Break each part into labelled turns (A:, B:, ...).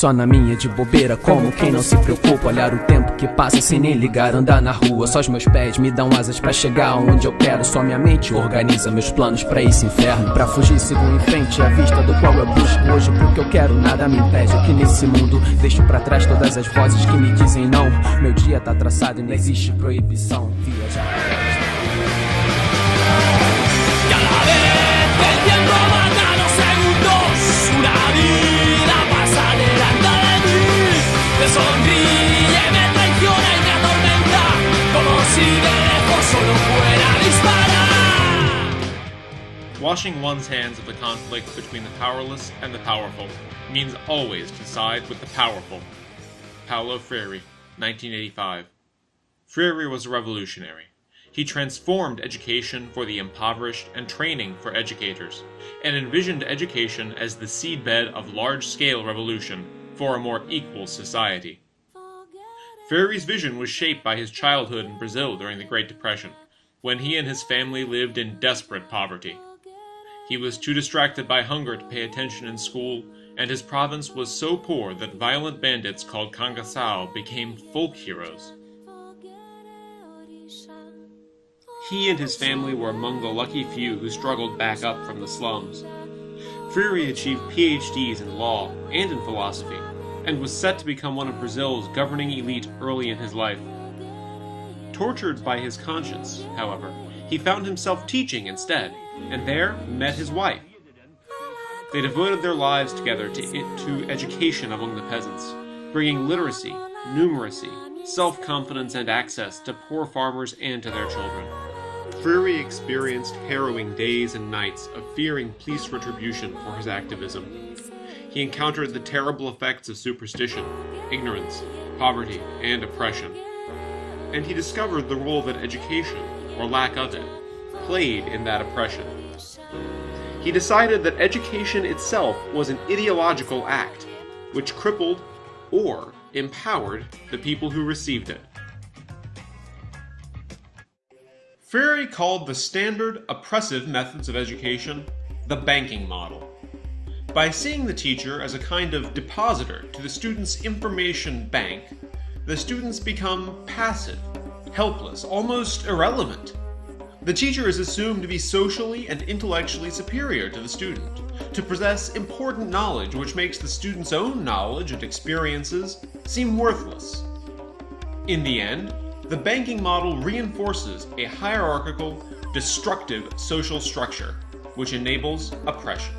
A: Só na minha de bobeira, como quem não se preocupa. Olhar o tempo que passa sem nem ligar, andar na rua. Só os meus pés me dão asas pra chegar onde eu quero. Só minha mente organiza meus planos pra esse inferno. Pra fugir sigo em frente, à vista do qual eu busco hoje porque eu quero, nada me impede. Aqui nesse mundo deixo pra trás todas as vozes que me dizem não. Meu dia tá traçado e não existe proibição. Viajar.
B: Cada vez que el tiempo mata los segundos, una vida pasa delante de mí. Me sonríe, me traiciona y me atormenta, como si de lejos solo fuera a disparar.
C: Washing one's hands of the conflict between the powerless and the powerful means always to side with the powerful. Paulo Freire, 1985. Freire was a revolutionary. He transformed education for the impoverished and training for educators, and envisioned education as the seedbed of large-scale revolution for a more equal society. Freire's vision was shaped by his childhood in Brazil during the Great Depression, when he and his family lived in desperate poverty. He was too distracted by hunger to pay attention in school, and his province was so poor that violent bandits called cangaçal became folk heroes. He and his family were among the lucky few who struggled back up from the slums. Freire achieved PhDs in law and in philosophy, and was set to become one of Brazil's governing elite early in his life. Tortured by his conscience, however, he found himself teaching instead, and there met his wife. They devoted their lives together to education among the peasants, bringing literacy, numeracy, self-confidence, and access to poor farmers and to their children. Freire experienced harrowing days and nights of fearing police retribution for his activism. He encountered the terrible effects of superstition, ignorance, poverty, and oppression. And he discovered the role that education, or lack of it, played in that oppression. He decided that education itself was an ideological act, which crippled or empowered the people who received it. Freire called the standard oppressive methods of education the banking model. By seeing the teacher as a kind of depositor to the student's information bank, the students become passive, helpless, almost irrelevant. The teacher is assumed to be socially and intellectually superior to the student, to possess important knowledge which makes the student's own knowledge and experiences seem worthless. In the end, the banking model reinforces a hierarchical, destructive social structure, which enables oppression.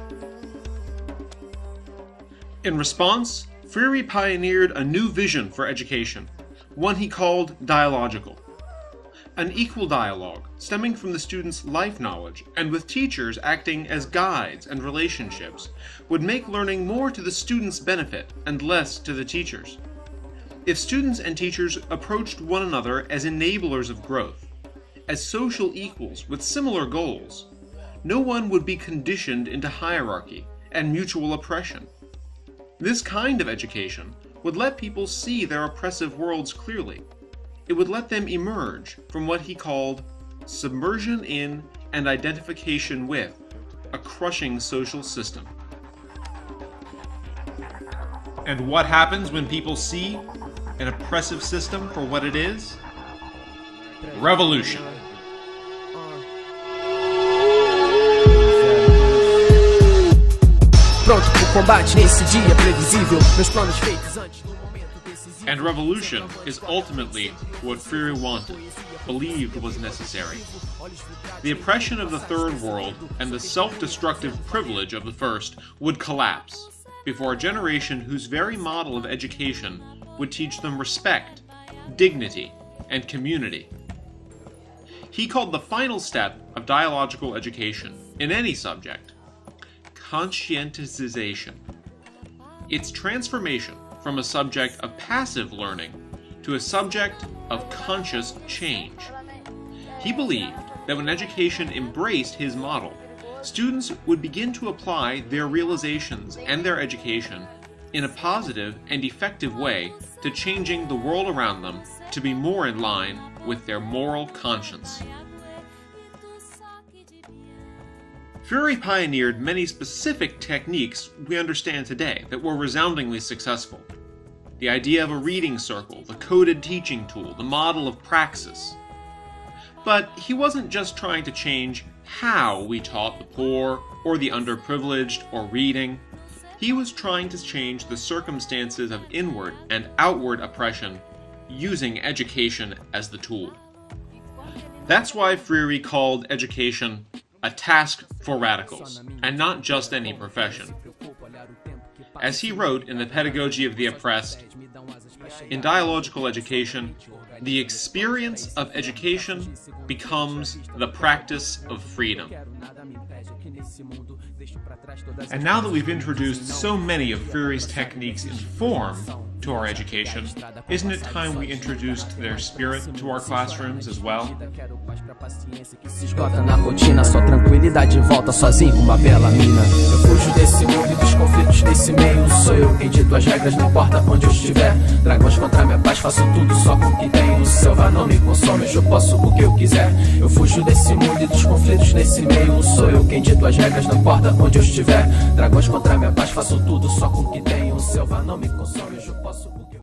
C: In response, Freire pioneered a new vision for education, one he called dialogical. An equal dialogue, stemming from the student's life knowledge, and with teachers acting as guides and relationships, would make learning more to the student's benefit and less to the teachers. If students and teachers approached one another as enablers of growth, as social equals with similar goals, no one would be conditioned into hierarchy and mutual oppression. This kind of education would let people see their oppressive worlds clearly. It would let them emerge from what he called submersion in and identification with a crushing social system. And what happens when people see an oppressive system for what it is? Revolution.
A: Pronto pro combate nesse dia previsível, meus planos feitos antes do momento decisivo.
C: And revolution is ultimately what Freire wanted, believed was necessary. The oppression of the Third World and the self-destructive privilege of the First would collapse before a generation whose very model of education would teach them respect, dignity, and community. He called the final step of dialogical education in any subject conscientization. Its transformation from a subject of passive learning to a subject of conscious change. He believed that when education embraced his model, students would begin to apply their realizations and their education in a positive and effective way to changing the world around them to be more in line with their moral conscience. Freire pioneered many specific techniques we understand today that were resoundingly successful. The idea of a reading circle, the coded teaching tool, the model of praxis. But he wasn't just trying to change how we taught the poor, or the underprivileged, or reading. He was trying to change the circumstances of inward and outward oppression using education as the tool. That's why Freire called education a task for radicals, and not just any profession. As he wrote in The Pedagogy of the Oppressed, in dialogical education, the experience of education becomes the practice of freedom. And now that we've introduced so many of Freire's techniques in form to our education, isn't it time we introduced their spirit to our classrooms as well?
A: Se esgota na rotina, só tranquilidade volta sozinho uma bela mina. Eu fujo desse mundo e dos conflitos desse meio. Sou eu quem dito as regras, não importa onde eu estiver. Dragões contra minha paz, faço tudo só com o que tenho. O selva não me consome, hoje eu posso o que eu quiser. Eu fujo desse mundo e dos conflitos desse meio. Sou eu quem dito as regras, não importa onde eu estiver. Dragões contra minha paz, faço tudo só com o que tenho. O selva não me consome, hoje eu posso o que